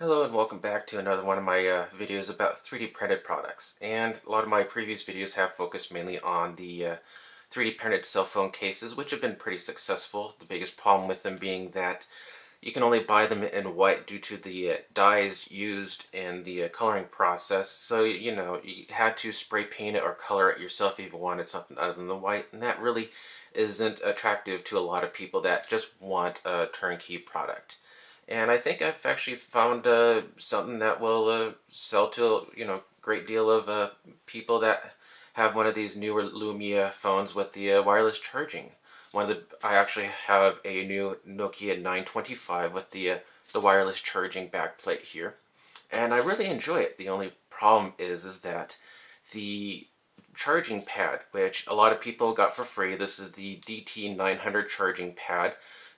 Hello and welcome back to another one of my videos about 3D printed products. And a lot of my previous videos have focused mainly on the 3D printed cell phone cases, which have been pretty successful. The biggest problem with them being that you can only buy them in white due to the dyes used in the coloring process. So, you had to spray paint it or color it yourself if you wanted something other than the white. And that really isn't attractive to a lot of people that just want a turnkey product. And I think I've actually found something that will sell to great deal of people that have one of these newer Lumia phones with the wireless charging. I actually have a new Nokia 925 with the wireless charging backplate here, and I really enjoy it. The only problem is that the charging pad, which a lot of people got for free. This is the DT-900 charging pad.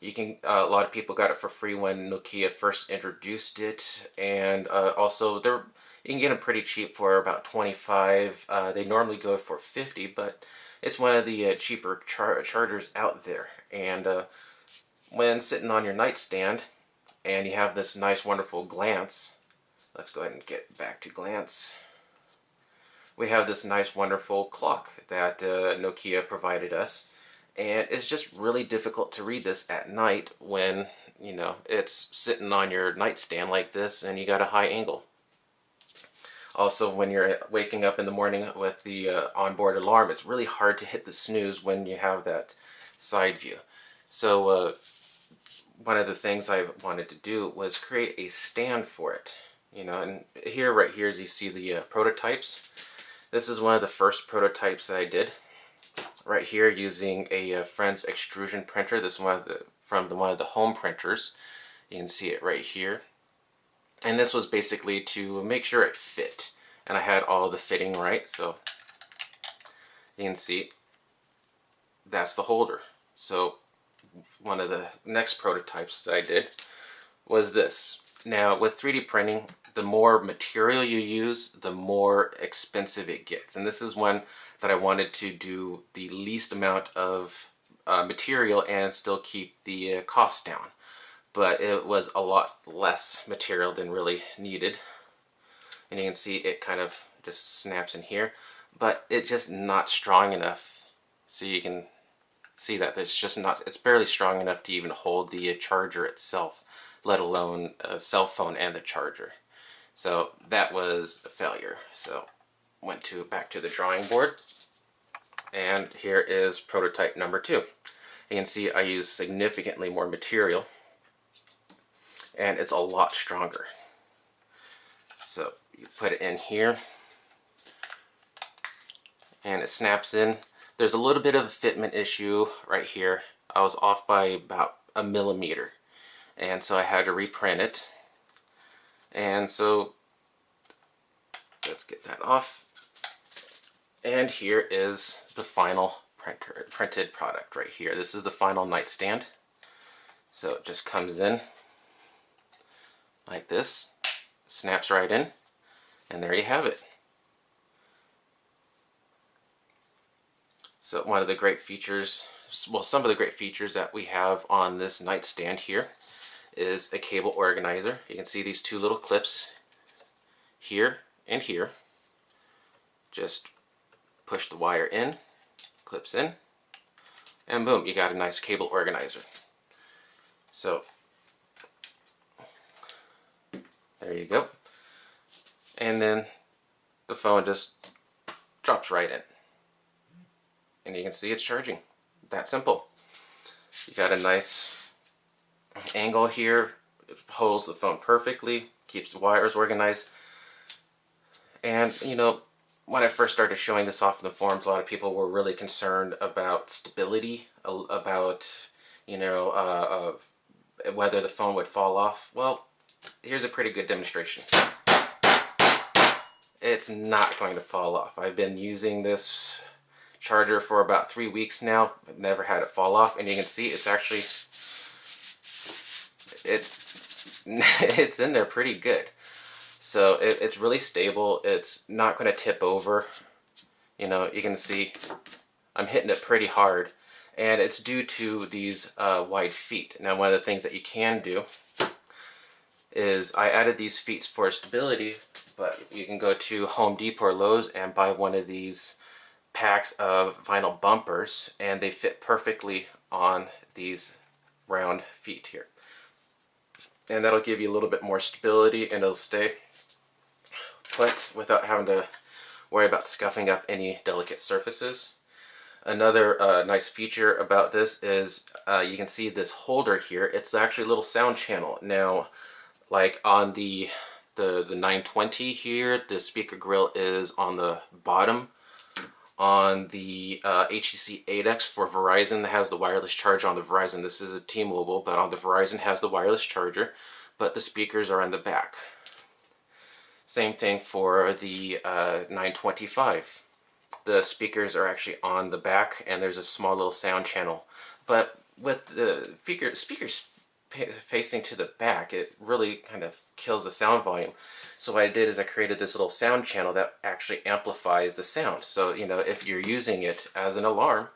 A lot of people got it for free when Nokia first introduced it, and also you can get them pretty cheap for about 25. They normally go for 50, but it's one of the cheaper chargers out there. And when sitting on your nightstand, and you have this nice, wonderful glance. Let's go ahead and get back to glance. We have this nice, wonderful clock that Nokia provided us. And it's just really difficult to read this at night when, it's sitting on your nightstand like this and you got a high angle. Also, when you're waking up in the morning with the onboard alarm, it's really hard to hit the snooze when you have that side view. So one of the things I wanted to do was create a stand for it. And right here, as you see the prototypes, this is one of the first prototypes that I did. Right here, using a friend's extrusion printer. This is one of the home printers. You can see it right here. And this was basically to make sure it fit. And I had all the fitting right, so you can see that's the holder. So one of the next prototypes that I did was this. Now, with 3D printing, the more material you use, the more expensive it gets. And this is one that I wanted to do the least amount of material and still keep the cost down. But it was a lot less material than really needed. And you can see it kind of just snaps in here. But it's just not strong enough. So you can see that it's barely strong enough to even hold the charger itself, let alone a cell phone and the charger. So that was a failure. So went back to the drawing board, and here is prototype number 2. You can see I use significantly more material, and it's a lot stronger. So you put it in here, and it snaps in. There's a little bit of a fitment issue right here. I was off by about 1 millimeter, and so I had to reprint it. And so let's get that off. And here is the final printed product right here. This is the final nightstand. So it just comes in like this, snaps right in, and there you have it. So one of the great features, well, some of the great features that we have on this nightstand here is a cable organizer. You can see these two little clips here and here. Just push the wire in, clips in, and boom, you got a nice cable organizer. So there you go. And then the phone just drops right in. And you can see it's charging. That simple. You got a nice angle here. It holds the phone perfectly, keeps the wires organized. And when I first started showing this off in the forums, a lot of people were really concerned about stability, about whether the phone would fall off. Well, here's a pretty good demonstration. It's not going to fall off. I've been using this charger for about 3 weeks now. I've never had it fall off, and you can see it's actually it's in there pretty good. So it's really stable. It's not going to tip over. You can see I'm hitting it pretty hard, and it's due to these wide feet. Now, one of the things that you can do is I added these feet for stability, but you can go to Home Depot or Lowe's and buy one of these packs of vinyl bumpers, and they fit perfectly on these round feet here. And that'll give you a little bit more stability, and it'll stay put without having to worry about scuffing up any delicate surfaces. Another nice feature about this is you can see this holder here. It's actually a little sound channel. Now, like on the 920 here, the speaker grill is on the bottom. On the HTC 8X for Verizon that has the wireless charger on the Verizon. This is a T-Mobile, but on the Verizon has the wireless charger, but the speakers are in the back. Same thing for the 925. The speakers are actually on the back, and there's a small little sound channel. But with the speakers facing to the back, it really kind of kills the sound volume. So what I did is I created this little sound channel that actually amplifies the sound. So, you know, if you're using it as an alarm,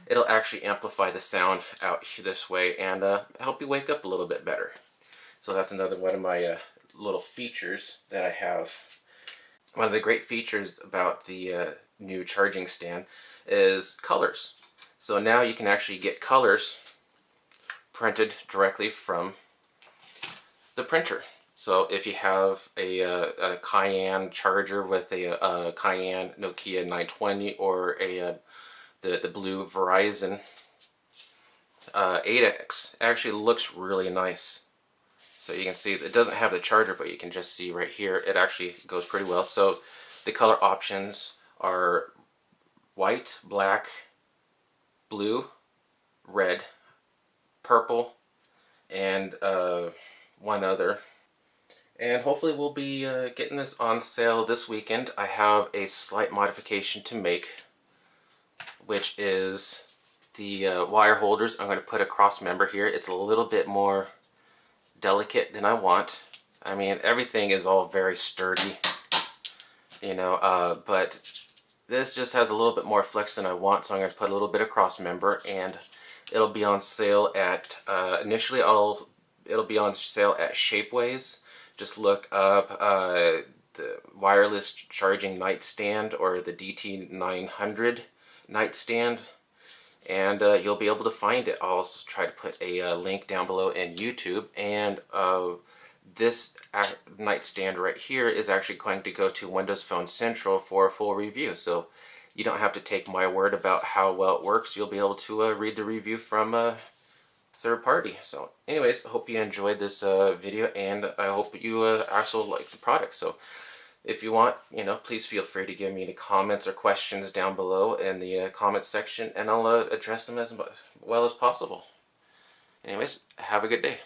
it'll actually amplify the sound out this way and help you wake up a little bit better. So that's another one of my little features that I have. One of the great features about the new charging stand is colors. So now you can actually get colors printed directly from the printer. So if you have a Cayenne charger with a Cayenne Nokia 920 or the blue Verizon 8X, it actually looks really nice. So you can see it doesn't have the charger, but you can just see right here it actually goes pretty well. So the color options are white, black, blue, red, purple, and one other. And hopefully we'll be getting this on sale this weekend. I have a slight modification to make, which is the wire holders. I'm going to put a cross member here. It's a little bit more delicate than I want. I mean, everything is all very sturdy, you know, but this just has a little bit more flex than I want, so I'm going to put a little bit of cross member, and it'll be on sale at, initially it'll be on sale at Shapeways. Just look up the wireless charging nightstand or the DT-900 nightstand, and you'll be able to find it. I'll also try to put a link down below in YouTube, and this nightstand right here is actually going to go to Windows Phone Central for a full review. So you don't have to take my word about how well it works. You'll be able to read the review from a third party. So anyways, I hope you enjoyed this video, and I hope you also like the product. So if you want, you know, please feel free to give me any comments or questions down below in the comments section, and I'll address them as well as possible. Anyways, have a good day.